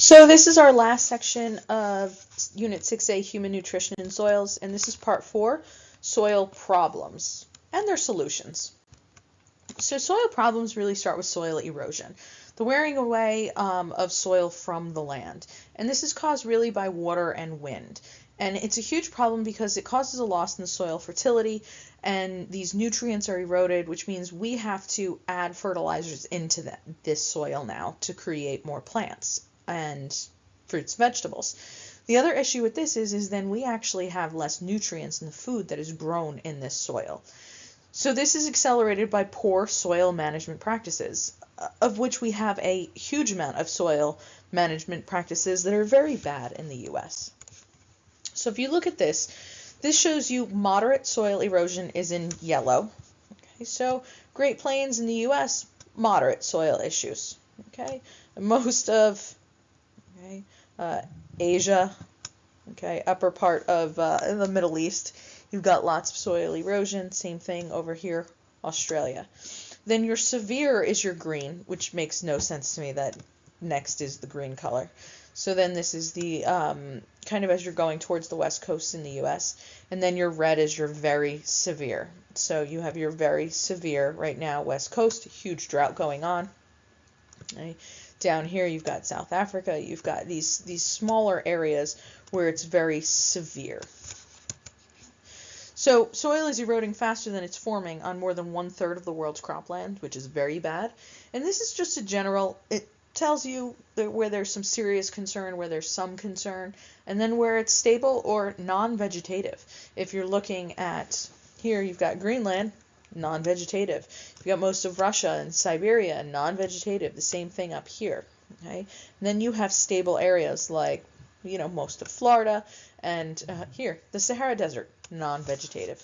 So this is our last section of Unit 6A, Human Nutrition in Soils, and this is Part 4, Soil Problems and their Solutions. So soil problems really start with soil erosion, the wearing away of soil from the land. And this is caused really by water and wind. And it's a huge problem because it causes a loss in the soil fertility, and these nutrients are eroded, which means we have to add fertilizers into this soil now to create more plants and fruits, vegetables. The other issue with this is then we actually have less nutrients in the food that is grown in this soil. So this is accelerated by poor soil management practices, of which we have a huge amount of soil management practices that are very bad in the U.S. So if you look at this shows you moderate soil erosion is in yellow. Okay, so Great Plains in the U.S., moderate soil issues. Okay, most of Asia, upper part of in the Middle East, you've got lots of soil erosion. Same thing over here, Australia. Then your severe is your green, which makes no sense to me that next is the green color. So then this is the kind of as you're going towards the west coast in the U.S. And then your red is your very severe. So you have your very severe right now, west coast, huge drought going on. Okay. Down here you've got South Africa, you've got these smaller areas where it's very severe. So soil is eroding faster than it's forming on more than 1/3 of the world's cropland, which is very bad. And this is just a general, it tells you that where there's some serious concern, where there's some concern, and then where it's stable or non-vegetative. If you're looking at here, you've got Greenland, non-vegetative. You've got most of Russia and Siberia, non-vegetative. The same thing up here. Okay, and then you have stable areas like, most of Florida and here, the Sahara Desert, non-vegetative.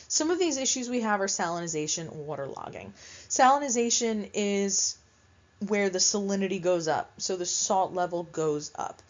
Some of these issues we have are salinization, waterlogging. Salinization is where the salinity goes up, so the salt level goes up.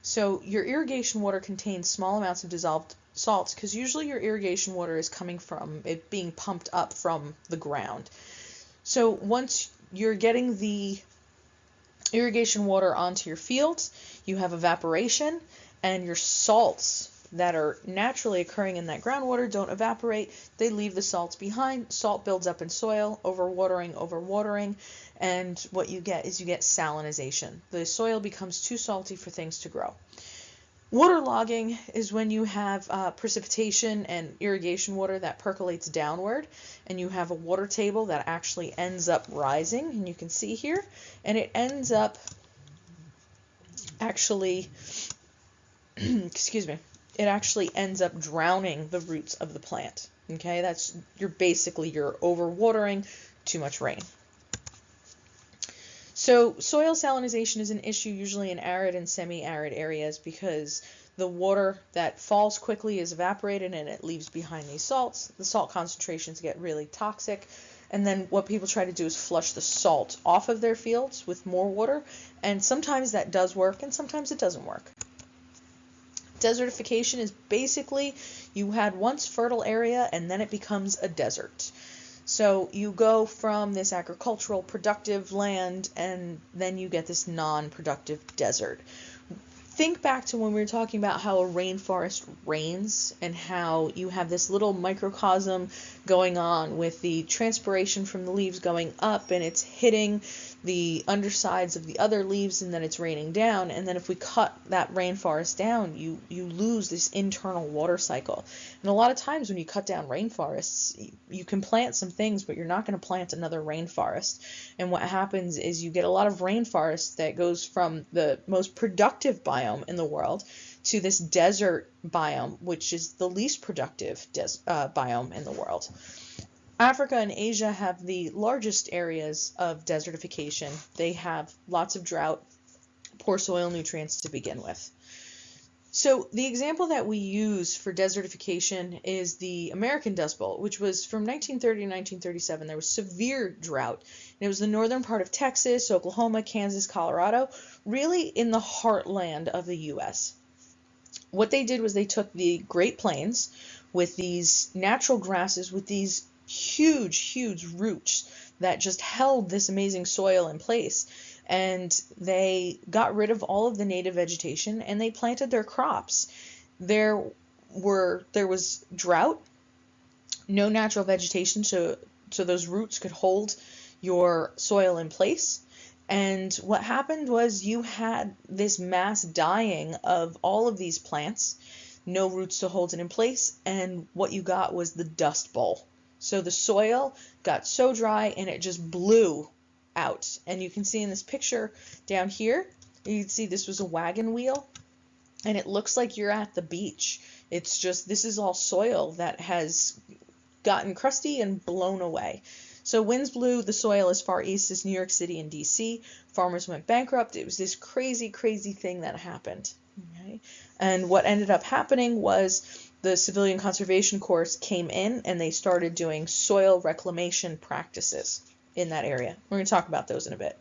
So your irrigation water contains small amounts of dissolved salts because usually your irrigation water is coming from it being pumped up from the ground. So once you're getting the irrigation water onto your fields, you have evaporation, and your salts that are naturally occurring in that groundwater don't evaporate. They leave the salts behind. Salt builds up in soil, overwatering, and what you get is salinization. The soil becomes too salty for things to grow. Waterlogging is when you have precipitation and irrigation water that percolates downward, and you have a water table that actually ends up rising, and you can see here, and it ends up actually, it actually ends up drowning the roots of the plant. Okay, you're overwatering, too much rain. So soil salinization is an issue usually in arid and semi-arid areas because the water that falls quickly is evaporated and it leaves behind these salts. The salt concentrations get really toxic, and then what people try to do is flush the salt off of their fields with more water, and sometimes that does work and sometimes it doesn't work. Desertification is basically you had once fertile area and then it becomes a desert. So you go from this agricultural productive land and then you get this non-productive desert. Think back to when we were talking about how a rainforest rains and how you have this little microcosm going on with the transpiration from the leaves going up and it's hitting the undersides of the other leaves and then it's raining down, and then if we cut that rainforest down, you lose this internal water cycle. And a lot of times when you cut down rainforests, you can plant some things, but you're not going to plant another rainforest. And what happens is you get a lot of rainforest that goes from the most productive biome in the world to this desert biome, which is the least productive biome in the world. Africa and Asia have the largest areas of desertification. They have lots of drought, poor soil nutrients to begin with. So the example that we use for desertification is the American Dust Bowl, which was from 1930 to 1937. There was severe drought. And it was the northern part of Texas, Oklahoma, Kansas, Colorado, really in the heartland of the U.S. What they did was they took the Great Plains with these natural grasses, with these huge roots that just held this amazing soil in place. and they got rid of all of the native vegetation and they planted their crops. There was drought, no natural vegetation, so those roots could hold your soil in place. And what happened was you had this mass dying of all of these plants, no roots to hold it in place, and what you got was the Dust Bowl. So the soil got so dry and it just blew out. And you can see in this picture down here, you can see this was a wagon wheel, and it looks like you're at the beach. It's just, this is all soil that has gotten crusty and blown away. So winds blew the soil as far east as New York City and DC. Farmers went bankrupt. It was this crazy, crazy thing that happened. Okay? And what ended up happening was the Civilian Conservation Corps came in and they started doing soil reclamation practices in that area. We're going to talk about those in a bit.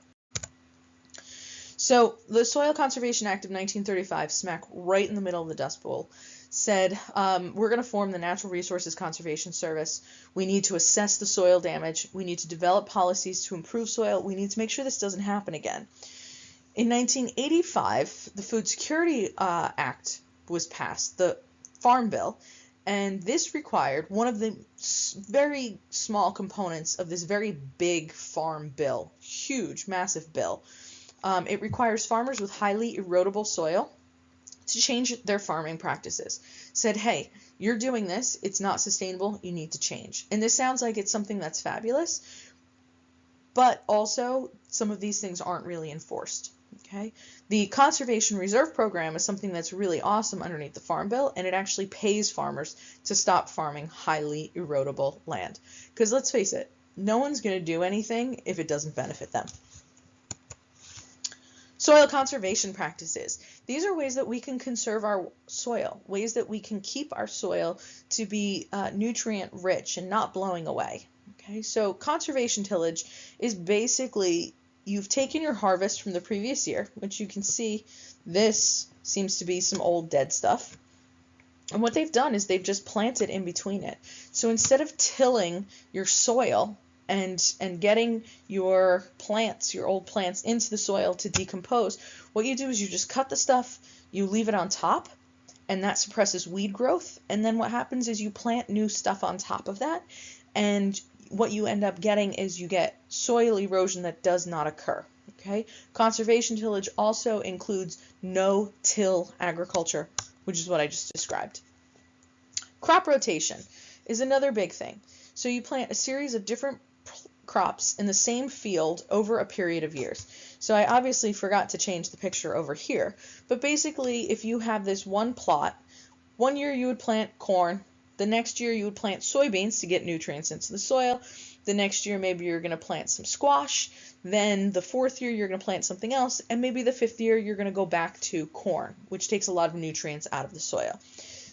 So the Soil Conservation Act of 1935, smack right in the middle of the Dust Bowl, said we're going to form the Natural Resources Conservation Service. We need to assess the soil damage. We need to develop policies to improve soil. We need to make sure this doesn't happen again. In 1985, the Food Security Act was passed, the Farm Bill, and this required one of the very small components of this very big farm bill, huge, massive bill. It requires farmers with highly erodible soil to change their farming practices. Said, hey, you're doing this, it's not sustainable, you need to change. And this sounds like it's something that's fabulous, but also some of these things aren't really enforced. Okay? The Conservation Reserve Program is something that's really awesome underneath the Farm Bill, and it actually pays farmers to stop farming highly erodible land. Because let's face it, no one's going to do anything if it doesn't benefit them. Soil conservation practices. These are ways that we can conserve our soil, ways that we can keep our soil to be nutrient rich and not blowing away. Okay, so conservation tillage is basically you've taken your harvest from the previous year, which you can see this seems to be some old dead stuff. And what they've done is they've just planted in between it. So instead of tilling your soil and getting your plants, your old plants, into the soil to decompose, what you do is you just cut the stuff, you leave it on top, and that suppresses weed growth. And then what happens is you plant new stuff on top of that, and what you end up getting is you get soil erosion that does not occur. Okay? Conservation tillage also includes no-till agriculture, which is what I just described. Crop rotation is another big thing. So you plant a series of different crops in the same field over a period of years. So I obviously forgot to change the picture over here, but basically if you have this one plot, one year you would plant corn, the next year you would plant soybeans to get nutrients into the soil, the next year maybe you're going to plant some squash, then the fourth year you're going to plant something else, and maybe the fifth year you're going to go back to corn, which takes a lot of nutrients out of the soil.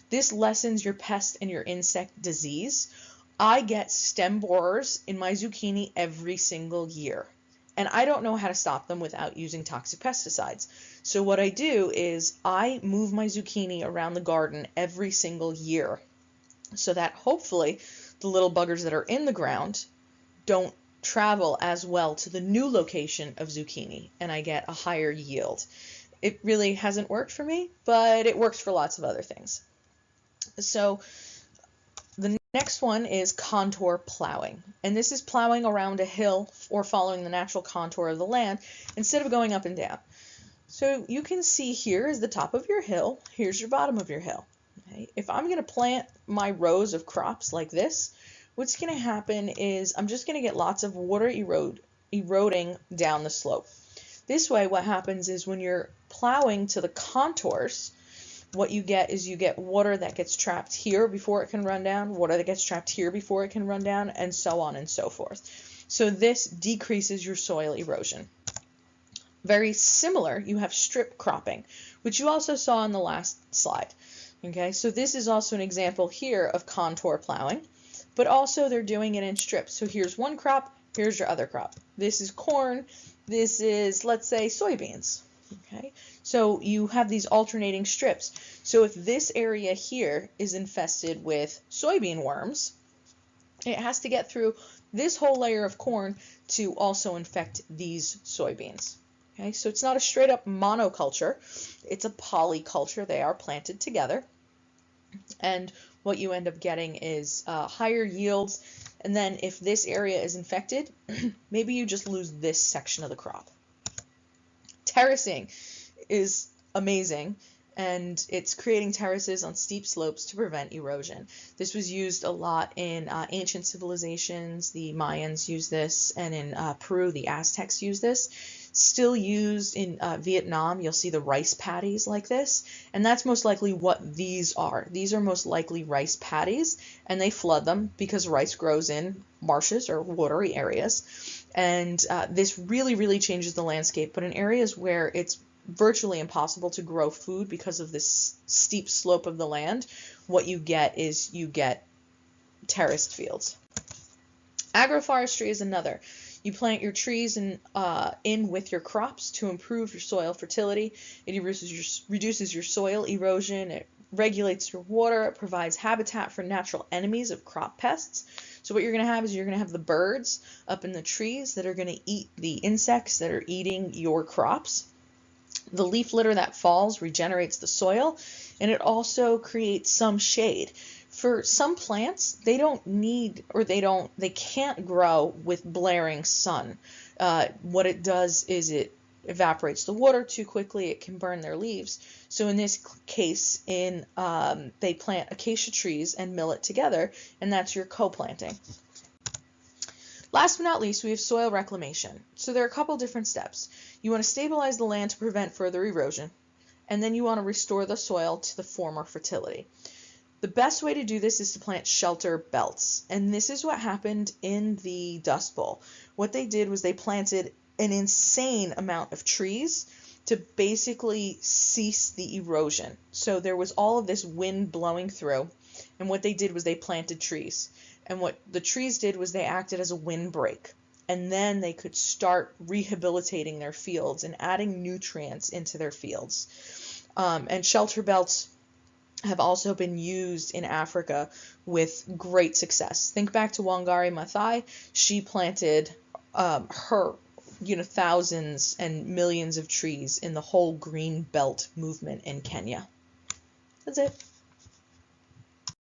This lessens your pest and your insect disease. I get stem borers in my zucchini every single year, and I don't know how to stop them without using toxic pesticides. So what I do is I move my zucchini around the garden every single year so that hopefully the little buggers that are in the ground don't travel as well to the new location of zucchini, and I get a higher yield. It really hasn't worked for me, but it works for lots of other things. So the next one is contour plowing, and this is plowing around a hill or following the natural contour of the land instead of going up and down. So you can see here is the top of your hill, here's your bottom of your hill. Okay? If I'm going to plant my rows of crops like this, what's going to happen is I'm just going to get lots of water eroding down the slope. This way what happens is when you're plowing to the contours, what you get is you get water that gets trapped here before it can run down, water that gets trapped here before it can run down, and so on and so forth. So this decreases your soil erosion. Very similar, you have strip cropping, which you also saw on the last slide. Okay, so this is also an example here of contour plowing, but also they're doing it in strips. So here's one crop, here's your other crop. This is corn, this is, let's say, soybeans. Okay, so you have these alternating strips. So if this area here is infested with soybean worms, it has to get through this whole layer of corn to also infect these soybeans. Okay, so it's not a straight up monoculture, it's a polyculture. They are planted together. And what you end up getting is higher yields. And then if this area is infected, maybe you just lose this section of the crop. Terracing is amazing, and it's creating terraces on steep slopes to prevent erosion. This was used a lot in ancient civilizations. The Mayans use this, and in Peru, the Aztecs use this. Still used in Vietnam, you'll see the rice paddies like this, and that's most likely what these are. These are most likely rice paddies, and they flood them because rice grows in marshes or watery areas. And this really, really changes the landscape. But in areas where it's virtually impossible to grow food because of this steep slope of the land, what you get is you get terraced fields. Agroforestry is another. You plant your trees in with your crops to improve your soil fertility. It reduces your soil erosion. It regulates your water. It provides habitat for natural enemies of crop pests. So what you're going to have is you're going to have the birds up in the trees that are going to eat the insects that are eating your crops. The leaf litter that falls regenerates the soil, and it also creates some shade. For some plants, they can't grow with blaring sun. What it does is it evaporates the water too quickly. It can burn their leaves. So in this case, they plant acacia trees and mill it together, and that's your co-planting. Last but not least, we have soil reclamation. So there are a couple different steps. You want to stabilize the land to prevent further erosion, and then you want to restore the soil to the former fertility. The best way to do this is to plant shelter belts, and this is what happened in the Dust Bowl. What they did was they planted an insane amount of trees to basically cease the erosion. So there was all of this wind blowing through, and what they did was they planted trees. And what the trees did was they acted as a windbreak. And then they could start rehabilitating their fields and adding nutrients into their fields. And shelter belts have also been used in Africa with great success. Think back to Wangari Maathai. She planted thousands and millions of trees in the whole green belt movement in Kenya. That's it.